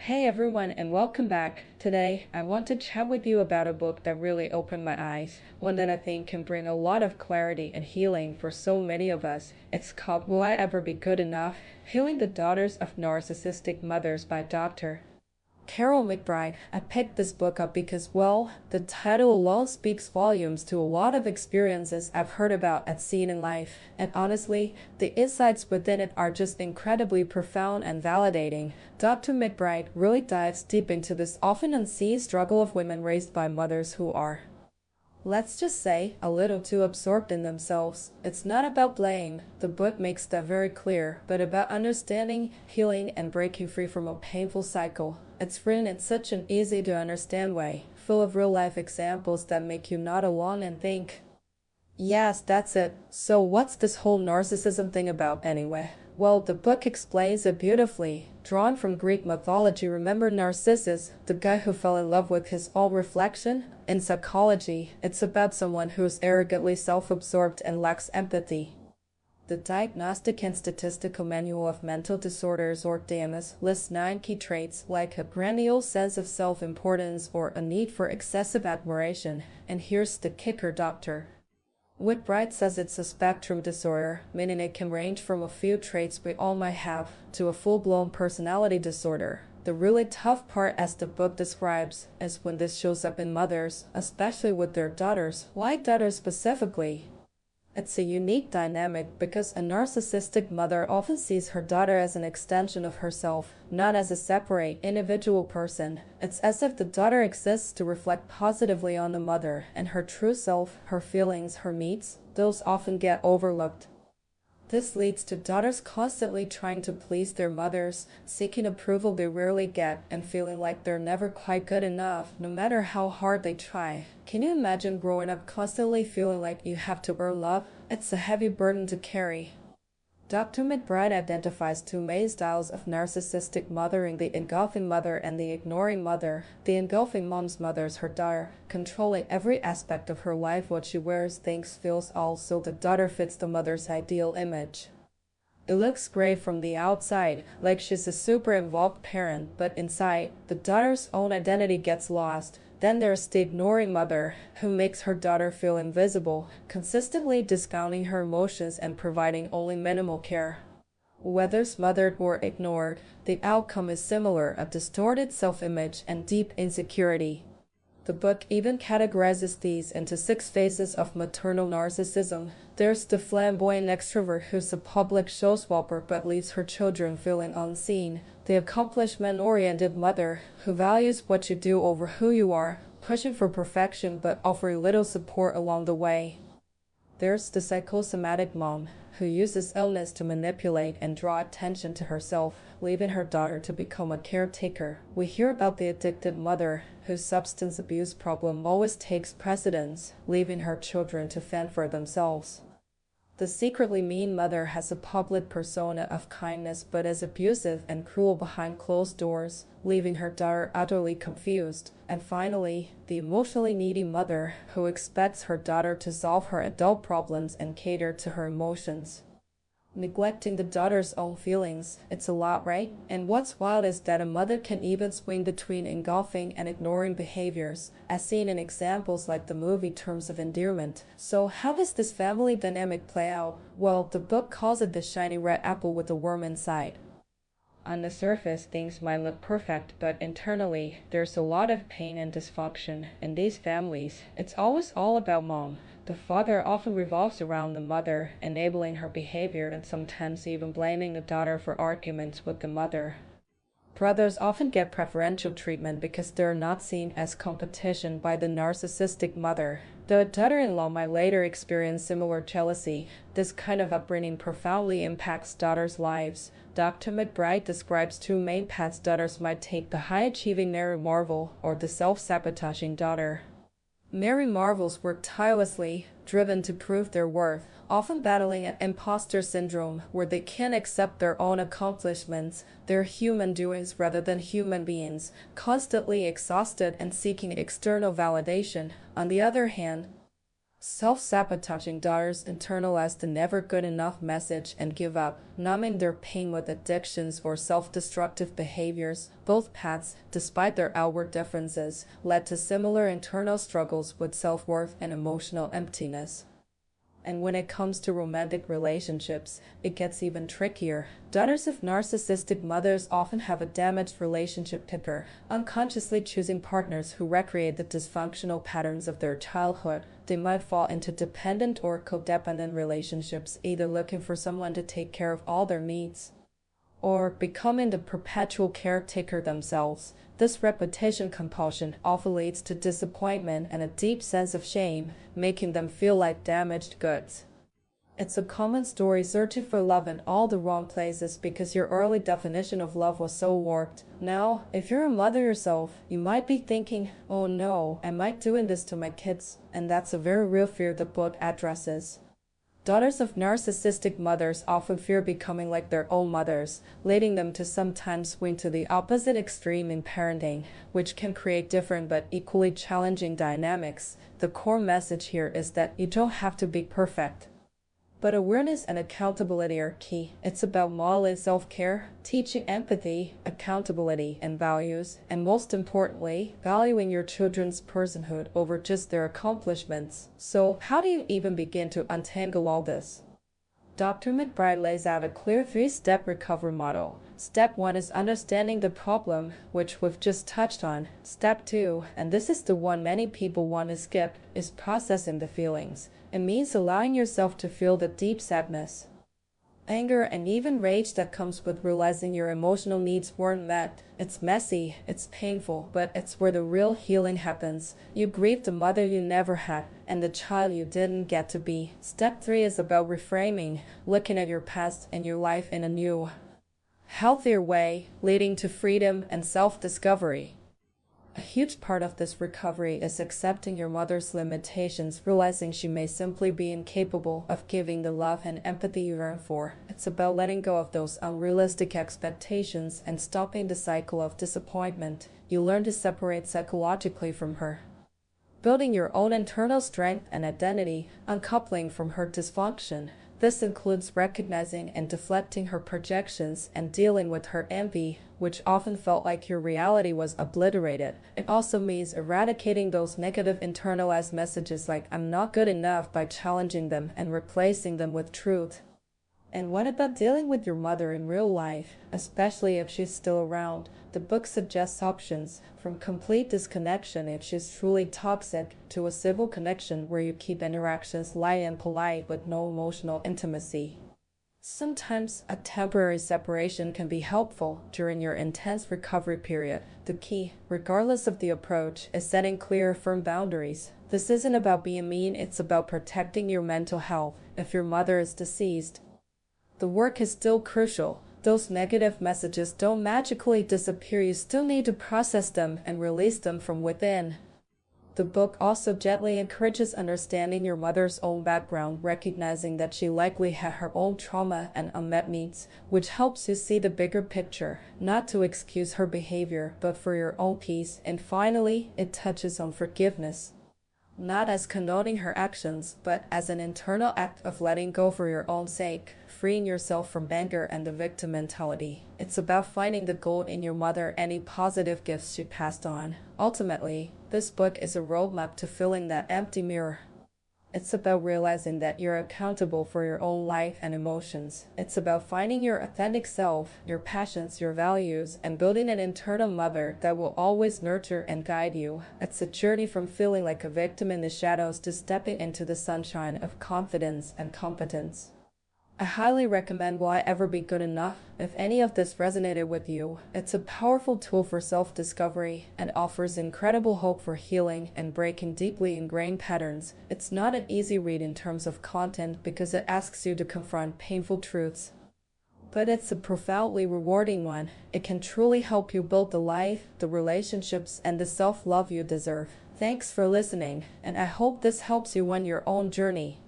Hey everyone, and welcome back. Today, I want to chat with you about a book that really opened my eyes, one that I think can bring a lot of clarity and healing for so many of us. It's called Will I Ever Be Good Enough? Healing the Daughters of Narcissistic Mothers by Dr. Carol McBride. I picked this book up because, well, the title alone speaks volumes to a lot of experiences I've heard about and seen in life, and honestly, the insights within it are just incredibly profound and validating. Dr. McBride really dives deep into this often unseen struggle of women raised by mothers who are, let's just say, a little too absorbed in themselves. It's not about blame, the book makes that very clear, but about understanding, healing, and breaking free from a painful cycle. It's written in such an easy to understand way, full of real life examples that make you nod along and think, yes, that's it. So what's this whole narcissism thing about anyway? Well, the book explains it beautifully. Drawn from Greek mythology, remember Narcissus, the guy who fell in love with his own reflection? In psychology, it's about someone who's arrogantly self-absorbed and lacks empathy. The Diagnostic and Statistical Manual of Mental Disorders, or DMS, lists 9 key traits like a grandiose sense of self-importance or a need for excessive admiration. And here's the kicker, Dr. McBride says it's a spectrum disorder, meaning it can range from a few traits we all might have to a full-blown personality disorder. The really tough part, as the book describes, is when this shows up in mothers, especially with their daughters. Why daughters specifically? It's a unique dynamic because a narcissistic mother often sees her daughter as an extension of herself, not as a separate, individual person. It's as if the daughter exists to reflect positively on the mother, and her true self, her feelings, her needs, those often get overlooked. This leads to daughters constantly trying to please their mothers, seeking approval they rarely get, and feeling like they're never quite good enough, no matter how hard they try. Can you imagine growing up constantly feeling like you have to earn love? It's a heavy burden to carry. Dr. McBride identifies 2 main styles of narcissistic mothering: the engulfing mother and the ignoring mother. The engulfing mom's mothers her daughter, controlling every aspect of her life, what she wears, thinks, feels, all so the daughter fits the mother's ideal image. It looks great from the outside, like she's a super involved parent, but inside, the daughter's own identity gets lost. Then there's the ignoring mother, who makes her daughter feel invisible, consistently discounting her emotions and providing only minimal care. Whether smothered or ignored, the outcome is similar: a distorted self-image and deep insecurity. The book even categorizes these into 6 phases of maternal narcissism. There's the flamboyant extrovert who's a public showstopper but leaves her children feeling unseen. The accomplishment-oriented mother, who values what you do over who you are, pushing for perfection but offering little support along the way. There's the psychosomatic mom, who uses illness to manipulate and draw attention to herself, leaving her daughter to become a caretaker. We hear about the addicted mother, whose substance abuse problem always takes precedence, leaving her children to fend for themselves. The secretly mean mother has a public persona of kindness but is abusive and cruel behind closed doors, leaving her daughter utterly confused. And finally, the emotionally needy mother, who expects her daughter to solve her adult problems and cater to her emotions, neglecting the daughter's own feelings. It's a lot, right? And what's wild is that a mother can even swing between engulfing and ignoring behaviors, as seen in examples like the movie Terms of Endearment. So how does this family dynamic play out? Well, the book calls it the shiny red apple with a worm inside. On the surface, things might look perfect, but internally, there's a lot of pain and dysfunction. In these families, it's always all about mom. The father often revolves around the mother, enabling her behavior and sometimes even blaming the daughter for arguments with the mother. Brothers often get preferential treatment because they're not seen as competition by the narcissistic mother. The daughter-in-law might later experience similar jealousy. This kind of upbringing profoundly impacts daughters' lives. Dr. McBride describes 2 main paths daughters might take: the high-achieving Mary Marvel or the self-sabotaging daughter. Mary Marvels work tirelessly, driven to prove their worth, often battling an imposter syndrome where they can't accept their own accomplishments. They're human doings rather than human beings, constantly exhausted and seeking external validation. On the other hand, Self-sabotaging daughters internalize the never good enough message and give up, numbing their pain with addictions or self-destructive behaviors. Both paths, despite their outward differences, led to similar internal struggles with self-worth and emotional emptiness. And when it comes to romantic relationships, it gets even trickier. Daughters of narcissistic mothers often have a damaged relationship picker, unconsciously choosing partners who recreate the dysfunctional patterns of their childhood. They might fall into dependent or codependent relationships, either looking for someone to take care of all their needs or becoming the perpetual caretaker themselves. This repetition compulsion often leads to disappointment and a deep sense of shame, making them feel like damaged goods. It's a common story searching for love in all the wrong places because your early definition of love was so warped. Now, if you're a mother yourself, you might be thinking, oh no, am I doing this to my kids? And that's a very real fear the book addresses. Daughters of narcissistic mothers often fear becoming like their own mothers, leading them to sometimes swing to the opposite extreme in parenting, which can create different but equally challenging dynamics. The core message here is that you don't have to be perfect, but awareness and accountability are key. It's about modeling self-care, teaching empathy, accountability, and values, and most importantly, valuing your children's personhood over just their accomplishments. So, how do you even begin to untangle all this? Dr. McBride lays out a clear 3-step recovery model. Step 1 is understanding the problem, which we've just touched on. Step 2, and this is the one many people want to skip, is processing the feelings. It means allowing yourself to feel the deep sadness, anger, and even rage that comes with realizing your emotional needs weren't met. It's messy, it's painful, but it's where the real healing happens. You grieve the mother you never had and the child you didn't get to be. Step 3 is about reframing, looking at your past and your life in a new, healthier way, leading to freedom and self-discovery. A huge part of this recovery is accepting your mother's limitations, realizing she may simply be incapable of giving the love and empathy you yearn for. It's about letting go of those unrealistic expectations and stopping the cycle of disappointment. You learn to separate psychologically from her, building your own internal strength and identity, uncoupling from her dysfunction. This includes recognizing and deflecting her projections and dealing with her envy, which often felt like your reality was obliterated. It also means eradicating those negative internalized messages like "I'm not good enough" by challenging them and replacing them with truth. And what about dealing with your mother in real life, especially if she's still around? The book suggests options, from complete disconnection if she's truly toxic, to a civil connection where you keep interactions light and polite with no emotional intimacy. Sometimes a temporary separation can be helpful during your intense recovery period. The key, regardless of the approach, is setting clear, firm boundaries. This isn't about being mean, it's about protecting your mental health. If your mother is deceased, the work is still crucial. Those negative messages don't magically disappear. You still need to process them and release them from within. The book also gently encourages understanding your mother's own background, recognizing that she likely had her own trauma and unmet needs, which helps you see the bigger picture, not to excuse her behavior, but for your own peace. And finally, it touches on forgiveness, not as condoning her actions, but as an internal act of letting go for your own sake, freeing yourself from anger and the victim mentality. It's about finding the gold in your mother, any positive gifts she passed on. Ultimately, this book is a roadmap to filling that empty mirror. It's about realizing that you're accountable for your own life and emotions. It's about finding your authentic self, your passions, your values, and building an internal mother that will always nurture and guide you. It's a journey from feeling like a victim in the shadows to stepping into the sunshine of confidence and competence. I highly recommend Will I Ever Be Good Enough? If any of this resonated with you, it's a powerful tool for self-discovery and offers incredible hope for healing and breaking deeply ingrained patterns. It's not an easy read in terms of content because it asks you to confront painful truths, but it's a profoundly rewarding one. It can truly help you build the life, the relationships, and the self-love you deserve. Thanks for listening, and I hope this helps you on your own journey.